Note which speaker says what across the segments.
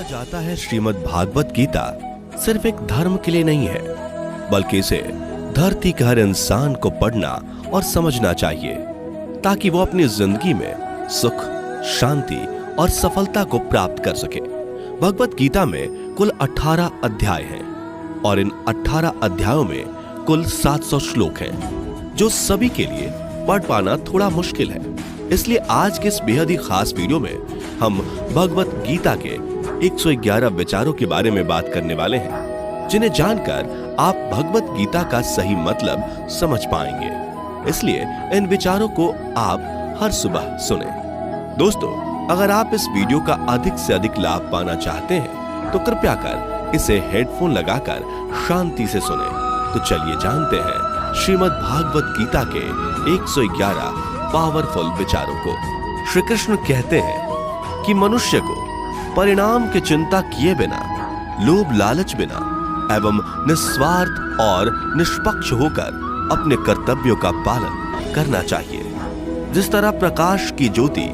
Speaker 1: माना जाता है श्रीमद् भागवत गीता सिर्फ एक धर्म के लिए नहीं है, बल्कि इसे धरती के हर इंसान को पढ़ना और समझना चाहिए ताकि वो अपनी जिंदगी में सुख, शांति और सफलता को प्राप्त कर सके। भगवत गीता में कुल 18 अध्याय हैं और इन 18 अध्यायों में कुल 700 श्लोक हैं, जो सभी के लिए पढ़ पाना थोड़ा मुश्किल है। इसलिए आज के इस बेहद ही खास वीडियो में हम भगवत गीता के 111 विचारों के बारे में बात करने वाले हैं, जिन्हें जानकर आप भगवत गीता का सही मतलब समझ पाएंगे। इसलिए इन विचारों को आप हर सुबह सुने। दोस्तों, अगर आप इस वीडियो का अधिक से अधिक लाभ पाना चाहते हैं तो कृपया कर इसे हेडफोन लगाकर शांति से सुने। तो चलिए जानते हैं श्रीमद् भागवत गीता के 111 पावरफुल विचारों को। श्री कृष्ण कहते हैं कि मनुष्य को परिणाम की चिंता किए बिना, लोभ लालच बिना एवं निस्वार्थ और निष्पक्ष होकर अपने कर्तव्यों का पालन करना चाहिए। जिस तरह प्रकाश की ज्योति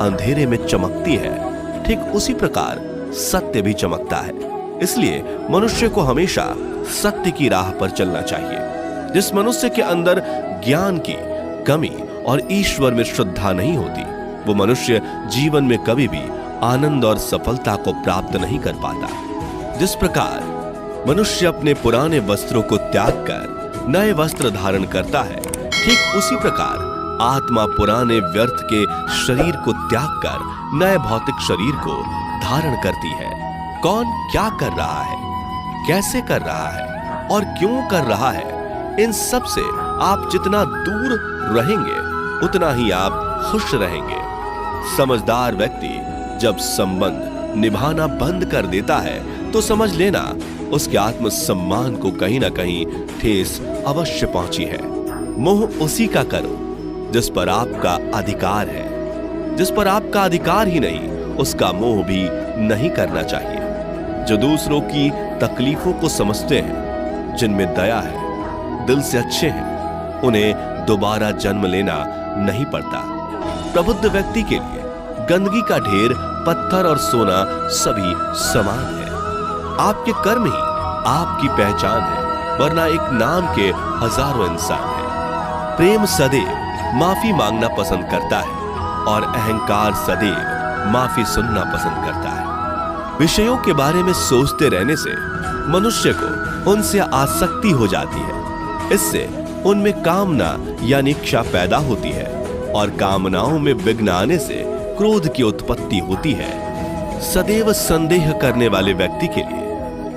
Speaker 1: अंधेरे में चमकती है, ठीक उसी प्रकार सत्य भी चमकता है। इसलिए मनुष्य को हमेशा सत्य की राह पर चलना चाहिए। जिस मनुष्य के अंदर ज्ञान की कमी और ईश्वर में श्रद्धा नहीं होती, वो मनुष्य जीवन में कभी भी आनंद और सफलता को प्राप्त नहीं कर पाता। जिस प्रकार मनुष्य अपने पुराने वस्त्रों को त्याग कर नए वस्त्र धारण करता है, ठीक उसी प्रकार आत्मा पुराने व्यर्थ के शरीर को त्याग कर नए भौतिक शरीर को धारण करती है। कौन क्या कर रहा है, कैसे कर रहा है और क्यों कर रहा है, इन सब से आप जितना दूर रहेंगे उतना ही आप खुश रहेंगे। समझदार व्यक्ति जब संबंध निभाना बंद कर देता है तो समझ लेना उसके आत्मसम्मान को कहीं ना कहीं ठेस अवश्य पहुंची है। मोह उसी का करो जिस पर आपका अधिकार है। जिस पर आपका अधिकार ही नहीं, उसका मोह भी नहीं करना चाहिए। जो दूसरों की तकलीफों को समझते हैं, जिनमें दया है, दिल से अच्छे हैं, उन्हें दोबारा जन्म लेना नहीं पड़ता। प्रबुद्ध व्यक्ति के लिए गंदगी का ढेर, पत्थर और सोना सभी समान है। आपके कर्म ही आपकी पहचान है, वरना एक नाम के हजारों इंसान हैं। प्रेम सदैव माफी मांगना पसंद करता है और अहंकार सदैव माफी सुनना पसंद करता है। विषयों के बारे में सोचते रहने से मनुष्य को उनसे आसक्ति हो जाती है। इससे उनमें कामना यानी इच्छा पैदा होती है और कामनाओं में विघ्न आने से क्रोध की उत्पत्ति होती है। सदैव संदेह करने वाले व्यक्ति के लिए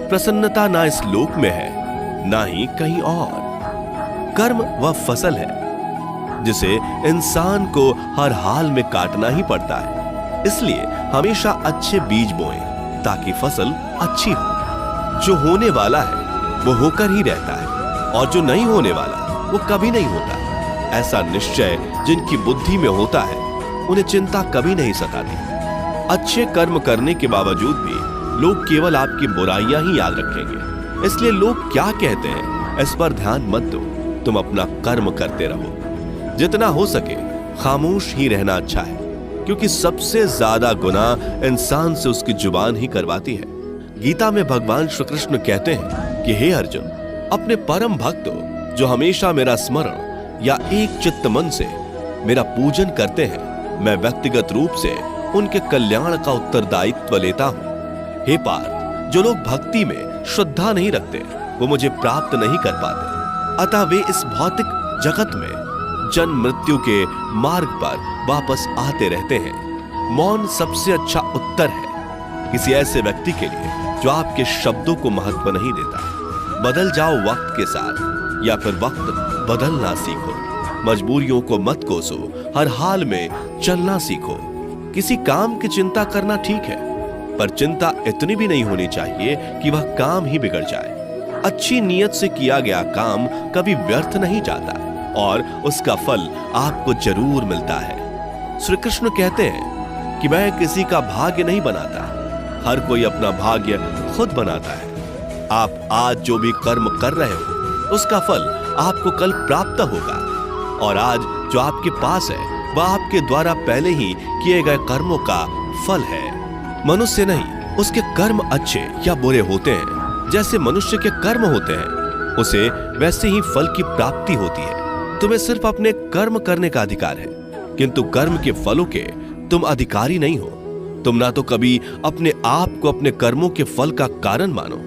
Speaker 1: प्रसन्नता ना इस लोक में है, ना ही कहीं और। कर्म वह फसल है जिसे इंसान को हर हाल में काटना ही पड़ता है। इसलिए हमेशा अच्छे बीज बोएं ताकि फसल अच्छी हो। जो होने वाला है वो होकर ही रहता है और जो नहीं होने वाला वो कभी नहीं होता। ऐसा निश्चय जिनकी बुद्धि में होता है, उन्हें चिंता कभी नहीं सताती। अच्छे कर्म करने के बावजूद भी लोग केवल आपकी बुराइयां ही याद रखेंगे। इसलिए लोग क्या कहते हैं इस पर ध्यान मत दो, तुम अपना कर्म करते रहो। जितना हो सके खामोश ही रहना अच्छा है, क्योंकि सबसे ज्यादा गुनाह इंसान से उसकी जुबान ही करवाती है। गीता में भगवान श्री कृष्ण कहते हैं कि हे अर्जुन, अपने परम भक्तों जो हमेशा मेरा स्मरण या एक चित्त मन से मेरा पूजन करते हैं, मैं व्यक्तिगत रूप से उनके कल्याण का उत्तरदायित्व लेता हूं। हे पार्थ, जो लोग भक्ति में श्रद्धा नहीं रखते वो मुझे प्राप्त नहीं कर पाते। अतः वे इस भौतिक जगत में जन्म मृत्यु के मार्ग पर वापस आते रहते हैं। मौन सबसे अच्छा उत्तर है किसी ऐसे व्यक्ति के लिए जो आपके शब्दों को महत्व नहीं देता। बदल जाओ वक्त के साथ या फिर वक्त बदलना सीखो। मजबूरियों को मत कोसो, हर हाल में चलना सीखो। किसी काम की चिंता करना ठीक है, पर चिंता इतनी भी नहीं होनी चाहिए कि वह काम ही बिगड़ जाए। अच्छी नीयत से किया गया काम कभी व्यर्थ नहीं जाता और उसका फल आपको जरूर मिलता है। श्री कृष्ण कहते हैं कि मैं किसी का भाग्य नहीं बनाता, हर कोई अपना भाग्य खुद बनाता है। आप आज जो भी कर्म कर रहे हो उसका फल आपको कल प्राप्त होगा, और आज जो आपके पास है वह आपके द्वारा पहले ही किए गए कर्मों का फल है। मनुष्य नहीं, उसके कर्म अच्छे या बुरे होते हैं, जैसे मनुष्य के कर्म होते हैं, उसे वैसे ही फल की प्राप्ति होती है। तुम्हें सिर्फ अपने कर्म करने का अधिकार है, किंतु कर्म के फलों के तुम अधिकारी नहीं हो। तुम ना तो कभी अपने आप को अपने कर्मों के फल का कारण मानो,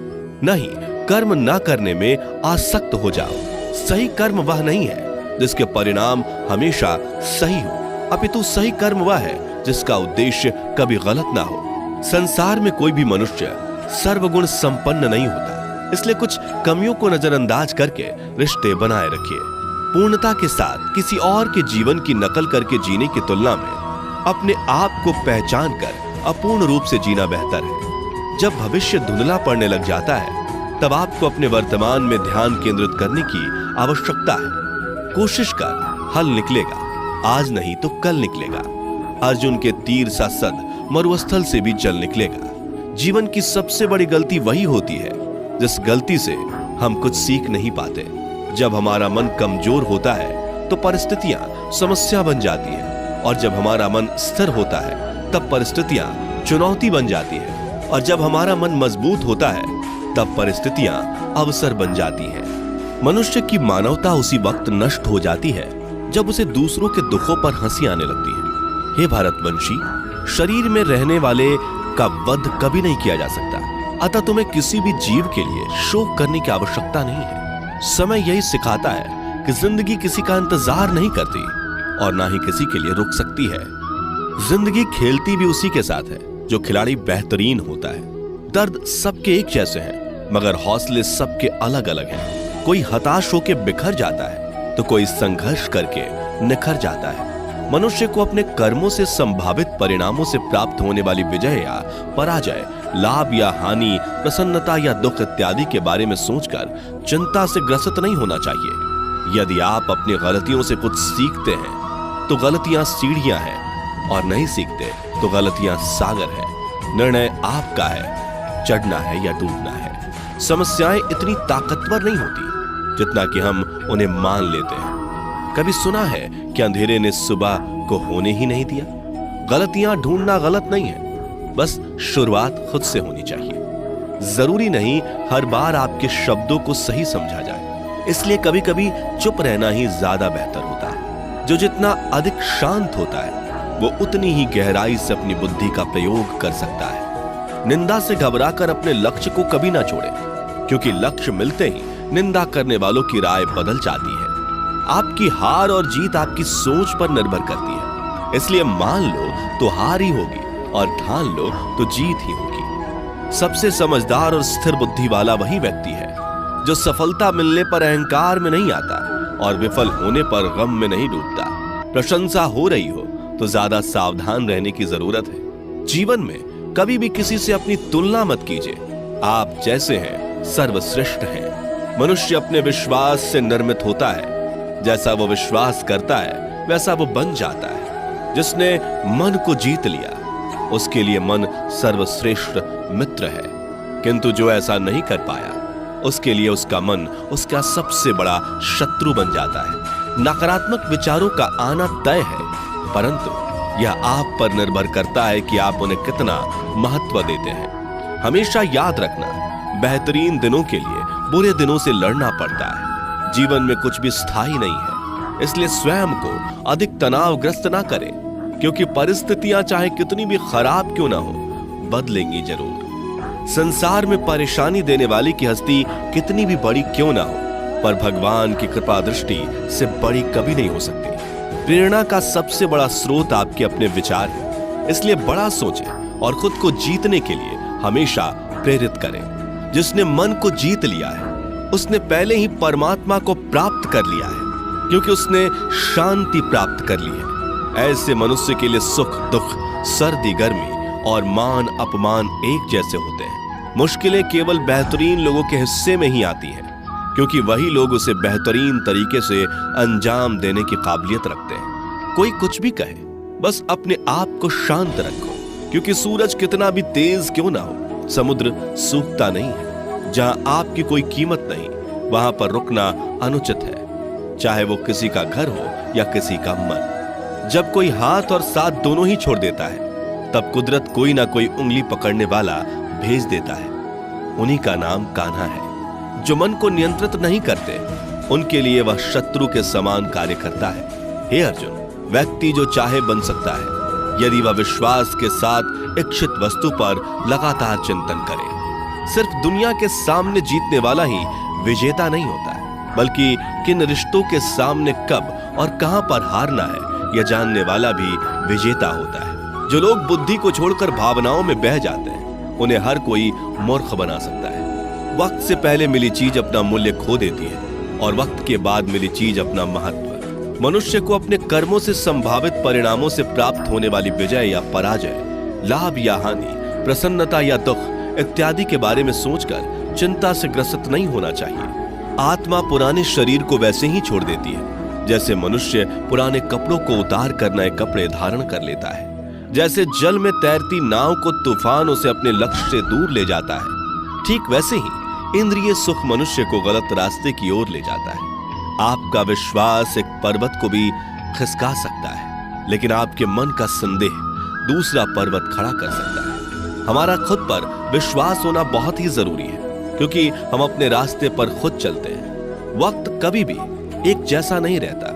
Speaker 1: नहीं कर्म ना करने में आसक्त हो जाओ। सही कर्म वह नहीं है जिसके परिणाम हमेशा सही हो, अपितु सही कर्म वह है जिसका उद्देश्य कभी गलत ना हो। संसार में कोई भी मनुष्य सर्वगुण संपन्न नहीं होता, इसलिए कुछ कमियों को नजरअंदाज करके रिश्ते बनाए रखिए। पूर्णता के साथ किसी और के जीवन की नकल करके जीने की तुलना में अपने आप को पहचान कर अपूर्ण रूप से जीना बेहतर है। जब भविष्य धुंधला पड़ने लग जाता है, तब आपको अपने वर्तमान में ध्यान केंद्रित करने की आवश्यकता है। कोशिश कर, हल निकलेगा, आज नहीं तो कल निकलेगा। अर्जुन के तीर सा सद मरुस्थल से भी जल निकलेगा। जीवन की सबसे बड़ी गलती वही होती है जिस गलती से हम कुछ सीख नहीं पाते। जब हमारा मन कमजोर होता है तो परिस्थितियां समस्या बन जाती है, और जब हमारा मन स्थिर होता है तब परिस्थितियां चुनौती बन जाती है, और जब हमारा मन मजबूत होता है तब परिस्थितियां अवसर बन जाती हैं। मनुष्य की मानवता उसी वक्त नष्ट हो जाती है जब उसे दूसरों के दुखों पर हंसी आने लगती है। हे भारतवंशी, शरीर में रहने वाले का वध कभी नहीं किया जा सकता, अतः तुम्हें किसी भी जीव के लिए शोक करने की आवश्यकता नहीं है। समय यही सिखाता है कि जिंदगी किसी का इंतजार नहीं करती और ना ही किसी के लिए रुक सकती है। जिंदगी खेलती भी उसी के साथ है जो खिलाड़ी बेहतरीन होता है। दर्द सबके एक जैसे हैं, मगर हौसले सबके अलग अलग हैं। कोई हताश होकर बिखर जाता है तो कोई संघर्ष करके निखर जाता है। मनुष्य को अपने कर्मों से संभावित परिणामों से प्राप्त होने वाली विजय या पराजय, लाभ या हानि, प्रसन्नता या दुख इत्यादि के बारे में सोचकर चिंता से ग्रसित नहीं होना चाहिए। यदि आप अपनी गलतियों से कुछ सीखते हैं तो गलतियां सीढ़ियां हैं, और नहीं सीखते तो गलतियां सागर है। निर्णय आपका है, चढ़ना है या डूबना है। समस्याएं इतनी ताकतवर नहीं होती जितना कि हम उन्हें मान लेते हैं। कभी सुना है कि अंधेरे ने सुबह को होने ही नहीं दिया? गलतियां ढूंढना गलत नहीं है, बस शुरुआत खुद से होनी चाहिए। जरूरी नहीं हर बार आपके शब्दों को सही समझा जाए, इसलिए कभी कभी चुप रहना ही ज्यादा बेहतर होता है। जो जितना अधिक शांत होता है वो उतनी ही गहराई से अपनी बुद्धि का प्रयोग कर सकता है। निंदा से घबराकर अपने लक्ष्य को कभी ना छोड़े, क्योंकि लक्ष्य मिलते ही निंदा करने वालों की राय बदल जाती है। आपकी हार और जीत आपकी सोच पर निर्भर करती है, इसलिए मान लो तो हार ही होगी और ठान लो तो जीत ही होगी। सबसे समझदार और स्थिर बुद्धि वाला वही व्यक्ति है जो सफलता मिलने पर अहंकार में नहीं आता और विफल होने पर गम में नहीं डूबता। प्रशंसा हो रही हो तो ज्यादा सावधान रहने की जरूरत है। जीवन में कभी भी किसी से अपनी तुलना मत कीजिए। आप जैसे हैं सर्वश्रेष्ठ हैं। मनुष्य अपने विश्वास से निर्मित होता है। जैसा वो विश्वास करता है वैसा वो बन जाता है। जिसने मन को जीत लिया उसके लिए मन सर्वश्रेष्ठ मित्र है, किंतु जो ऐसा नहीं कर पाया उसके लिए उसका मन उसका सबसे बड़ा शत्रु बन जाता है। नकारात्मक विचारों का आना तय है, परंतु यह आप पर निर्भर करता है कि आप उन्हें कितना महत्व देते हैं। हमेशा याद रखना, बेहतरीन दिनों के लिए बुरे दिनों से लड़ना पड़ता है। जीवन में कुछ भी स्थायी नहीं है, इसलिए स्वयं को अधिक तनावग्रस्त ना करें, क्योंकि परिस्थितियां चाहे कितनी भी खराब क्यों ना हो, बदलेंगी जरूर। संसार में परेशानी देने वाली की हस्ती कितनी भी बड़ी क्यों ना हो, पर भगवान की कृपा दृष्टि से बड़ी कभी नहीं हो सकती। प्रेरणा का सबसे बड़ा स्रोत आपके अपने विचार है, इसलिए बड़ा सोचें और खुद को जीतने के लिए हमेशा प्रेरित करें। जिसने मन को जीत लिया है उसने पहले ही परमात्मा को प्राप्त कर लिया है, क्योंकि उसने शांति प्राप्त कर ली है। ऐसे मनुष्य के लिए सुख दुख, सर्दी गर्मी और मान अपमान एक जैसे होते हैं। मुश्किलें केवल बेहतरीन लोगों के हिस्से में ही आती हैं, क्योंकि वही लोग उसे बेहतरीन तरीके से अंजाम देने की काबिलियत रखते हैं। कोई कुछ भी कहे, बस अपने आप को शांत रखो, क्योंकि सूरज कितना भी तेज क्यों ना हो, समुद्र सूखता नहीं है। जहां आपकी कोई कीमत नहीं, वहां पर रुकना अनुचित है, चाहे वो किसी का घर हो या किसी का मन। जब कोई हाथ और साथ दोनों ही छोड़ देता है, तब कुदरत कोई ना कोई उंगली पकड़ने वाला भेज देता है। उन्हीं का नाम कान्हा है। जो मन को नियंत्रित नहीं करते, उनके लिए वह शत्रु के समान कार्य करता है। हे अर्जुन, व्यक्ति जो चाहे बन सकता है यदि वह विश्वास के साथ इच्छित वस्तु पर लगातार चिंतन करे। सिर्फ दुनिया के सामने जीतने वाला ही विजेता नहीं होता है, बल्कि किन रिश्तों के सामने कब और कहां पर हारना है यह जानने वाला भी विजेता होता है। जो लोग बुद्धि को छोड़कर भावनाओं में बह जाते हैं, उन्हें हर कोई मूर्ख बना सकता है। वक्त से पहले मिली चीज अपना मूल्य खो देती है और वक्त के बाद मिली चीज अपना महत्व। मनुष्य को अपने कर्मों से संभावित परिणामों से प्राप्त होने वाली विजय या पराजय, लाभ या हानि, प्रसन्नता या दुख इत्यादि के बारे में सोचकर चिंता से ग्रसित नहीं होना चाहिए। आत्मा पुराने शरीर को वैसे ही छोड़ देती है जैसे मनुष्य पुराने कपड़ों को उतार कर नए कपड़े धारण कर लेता है। जैसे जल में तैरती नाव को तूफान उसे अपने लक्ष्य से दूर ले जाता है, ठीक वैसे ही इंद्रिय सुख मनुष्य को गलत रास्ते की ओर ले जाता है। आपका विश्वास एक पर्वत को भी खिसका सकता है, लेकिन आपके मन का संदेह दूसरा पर्वत खड़ा कर सकता है। हमारा खुद पर विश्वास होना बहुत ही जरूरी है, क्योंकि हम अपने रास्ते पर खुद चलते हैं। वक्त कभी भी एक जैसा नहीं रहता।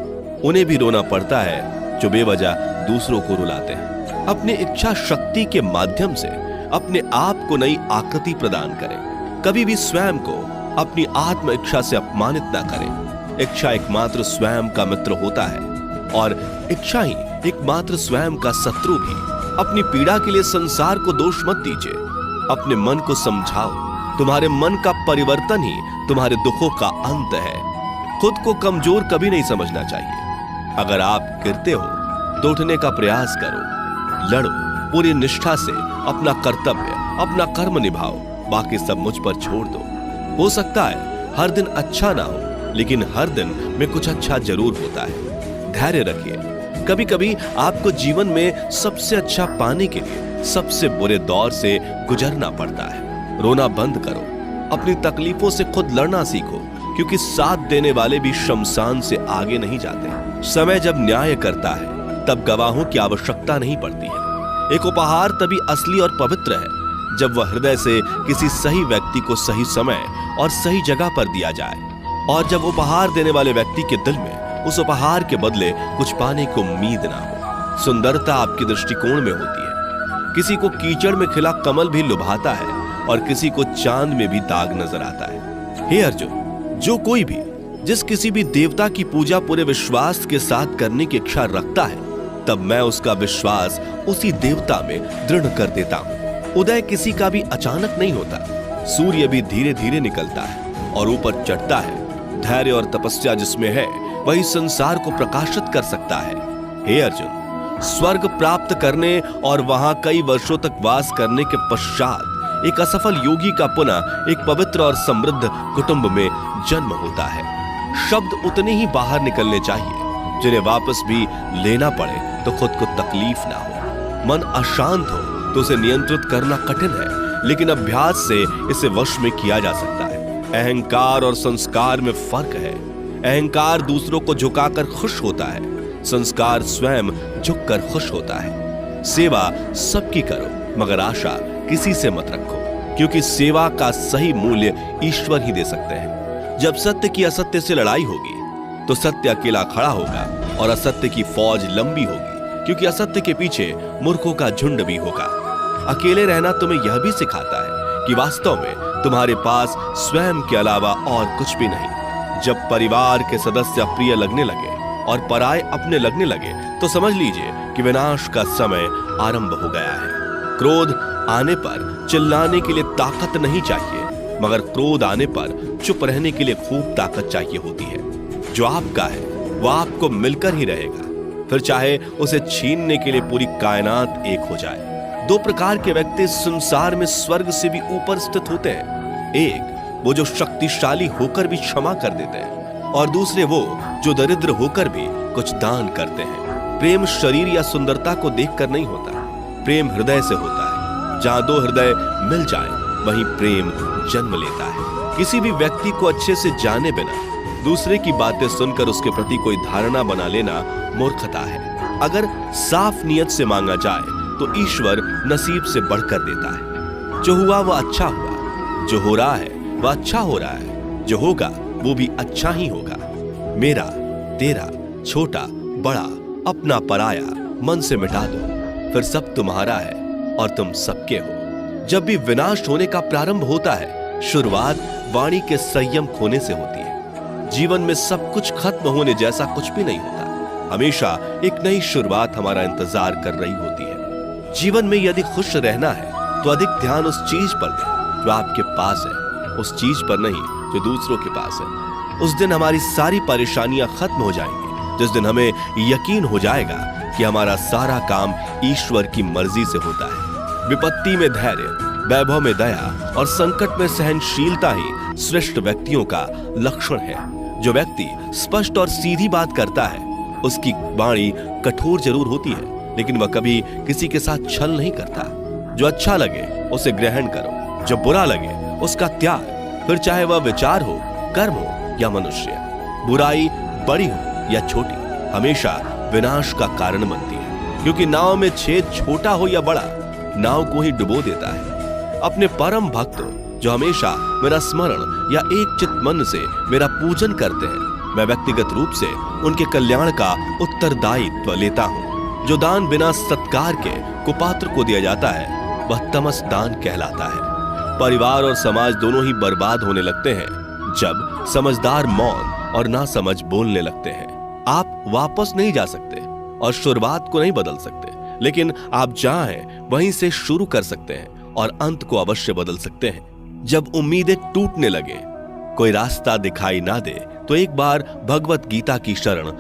Speaker 1: उन्हें भी रोना पड़ता है जो बेवजह दूसरों को रुलाते हैं। अपनी इच्छा शक्ति के माध्यम से अपने आप को नई आकृति प्रदान करें। कभी भी स्वयं को अपनी आत्म इच्छा से अपमानित ना करें। इच्छा एकमात्र स्वयं का मित्र होता है और इच्छा ही एकमात्र स्वयं का शत्रु भी। अपनी पीड़ा के लिए संसार को दोष मत दीजिए, अपने मन को समझाओ। तुम्हारे मन का परिवर्तन ही तुम्हारे दुखों का अंत है। खुद को कमजोर कभी नहीं समझना चाहिए। अगर आप गिरते हो तो उठने का प्रयास करो, लड़ो, पूरी निष्ठा से अपना कर्तव्य, अपना कर्म निभाओ। बाकी सब मुझ पर छोड़ दो। हो सकता है हर दिन अच्छा ना हो, लेकिन हर दिन में कुछ अच्छा जरूर होता है। धैर्य रखिए। कभी कभी आपको जीवन में सबसे अच्छा पाने के लिए सबसे बुरे दौर से गुजरना पड़ता है। रोना बंद करो। अपनी तकलीफों से खुद लड़ना सीखो, क्योंकि साथ देने वाले भी शमशान से आगे नहीं जाते। समय जब न्याय करता है तब गवाहों की आवश्यकता नहीं पड़ती है। एक उपहार तभी असली और पवित्र है जब वह हृदय से किसी सही व्यक्ति को सही समय और सही जगह पर दिया जाए, और जब उपहार देने वाले व्यक्ति के दिल में उस उपहार के बदले कुछ पाने की उम्मीद ना हो। सुंदरता आपके दृष्टिकोण में होती है। किसी को कीचड़ में खिला कमल भी लुभाता है और किसी को चांद में भी दाग नजर आता है। हे अर्जुन, जो कोई भी जिस किसी भी देवता की पूजा पूरे विश्वास के साथ करने की इच्छा रखता है, तब मैं उसका विश्वास उसी देवता में दृढ़ कर देता हूँ। उदय किसी का भी अचानक नहीं होता। सूर्य भी धीरे धीरे निकलता है और ऊपर चढ़ता है। धैर्य और तपस्या जिसमें है वही संसार को प्रकाशित कर सकता है। हे अर्जुन, स्वर्ग प्राप्त करने और वहां कई वर्षों तक वास करने के पश्चात एक असफल योगी का पुनः एक पवित्र और समृद्ध कुटुंब में जन्म होता है। शब्द उतने ही बाहर निकलने चाहिए जिन्हें वापस भी लेना पड़े तो खुद को तकलीफ ना हो। मन अशांत हो तो उसे नियंत्रित करना कठिन है, लेकिन अभ्यास से इसे वश में किया जा सकता है। अहंकार और संस्कार में फर्क है। अहंकार दूसरों को झुकाकर खुश होता है, संस्कार स्वयं झुककर खुश होता है। सेवा सबकी करो, मगर आशा किसी से मत रखो, क्योंकि सेवा का सही मूल्य ईश्वर ही दे सकते हैं। जब सत्य की असत्य से लड़ाई होगी तो सत्य अकेला खड़ा होगा और असत्य की फौज लंबी होगी, क्योंकि असत्य के पीछे मूर्खों का झुंड भी होगा। अकेले रहना तुम्हें यह भी सिखाता है कि वास्तव में तुम्हारे पास स्वयं के अलावा और कुछ भी नहीं। जब परिवार के सदस्य अप्रिय लगने लगे और पराये अपने लगने लगे तो समझ लीजिए कि विनाश का समय आरंभ हो गया है। क्रोध आने पर चिल्लाने के लिए ताकत नहीं चाहिए, मगर क्रोध आने पर चुप रहने के लिए खूब ताकत चाहिए होती है। जो आपका है वह आपको मिलकर ही रहेगा, फिर चाहे उसे छीनने के लिए पूरी कायनात एक हो जाए। दो प्रकार के व्यक्ति संसार में स्वर्ग से भी ऊपर स्थित होते हैं। एक वो जो शक्तिशाली होकर भी क्षमा कर देते हैं, और दूसरे वो जो दरिद्र होकर भी कुछ दान करते हैं। प्रेम शरीर या सुंदरता को देखकर नहीं होता, प्रेम हृदय से होता है। जहां दो हृदय मिल जाएं, वहीं प्रेम जन्म लेता है। किसी भी व्यक्ति को अच्छे से जाने बिना दूसरे की बातें सुनकर उसके प्रति कोई धारणा बना लेना मूर्खता है। अगर साफ नियत से मांगा जाए तो ईश्वर नसीब से बढ़कर देता है। जो हुआ वह अच्छा हुआ, जो हो रहा है वह अच्छा हो रहा है, जो होगा वो भी अच्छा ही होगा। मेरा, तेरा, छोटा, बड़ा, अपना, पराया मन से मिटा दो, फिर सब तुम्हारा है और तुम सबके हो। जब भी विनाश होने का प्रारंभ होता है, शुरुआत वाणी के संयम खोने से होती है। जीवन में सब कुछ खत्म होने जैसा कुछ भी नहीं होता। हमेशा एक नई शुरुआत हमारा इंतजार कर रही होती है। जीवन में यदि खुश रहना है तो अधिक ध्यान उस चीज पर दें जो आपके पास है, उस चीज पर नहीं जो दूसरों के पास है। उस दिन हमारी सारी परेशानियां खत्म हो जाएंगी, जिस दिन हमें यकीन हो जाएगा कि हमारा सारा काम ईश्वर की मर्जी से होता है। विपत्ति में धैर्य, वैभव में दया और संकट में सहनशीलता ही श्रेष्ठ व्यक्तियों का लक्षण है। जो व्यक्ति स्पष्ट और सीधी बात करता है, उसकी वाणी कठोर जरूर होती है, लेकिन वह कभी किसी के साथ छल नहीं करता। जो अच्छा लगे उसे ग्रहण करो, जो बुरा लगे उसका त्याग, फिर चाहे वह विचार हो, कर्म हो या मनुष्य। बुराई बड़ी हो या छोटी हमेशा विनाश का कारण बनती है, क्योंकि नाव में छेद छोटा हो या बड़ा, नाव को ही डुबो देता है। अपने परम भक्तों जो हमेशा मेरा स्मरण या एक चित्त मन से मेरा पूजन करते हैं, मैं व्यक्तिगत रूप से उनके कल्याण का उत्तरदायित्व लेता हूँ। जो दान बिना सत्कार के कुपात्र को दिया जाता है, वह तमस दान कहलाता है। परिवार और समाज दोनों ही बर्बाद होने लगते हैं जब समझदार मौन और ना समझ बोलने लगते हैं। आप वापस नहीं जा सकते और शुरुआत को नहीं बदल सकते, लेकिन आप जहां हैं वहीं से शुरू कर सकते हैं और अंत को अवश्य बदल सकते हैं। जब उम्मीदें टूटने लगे, कोई रास्ता दिखाई ना दे, तो एक बार भगवत गीता की शरण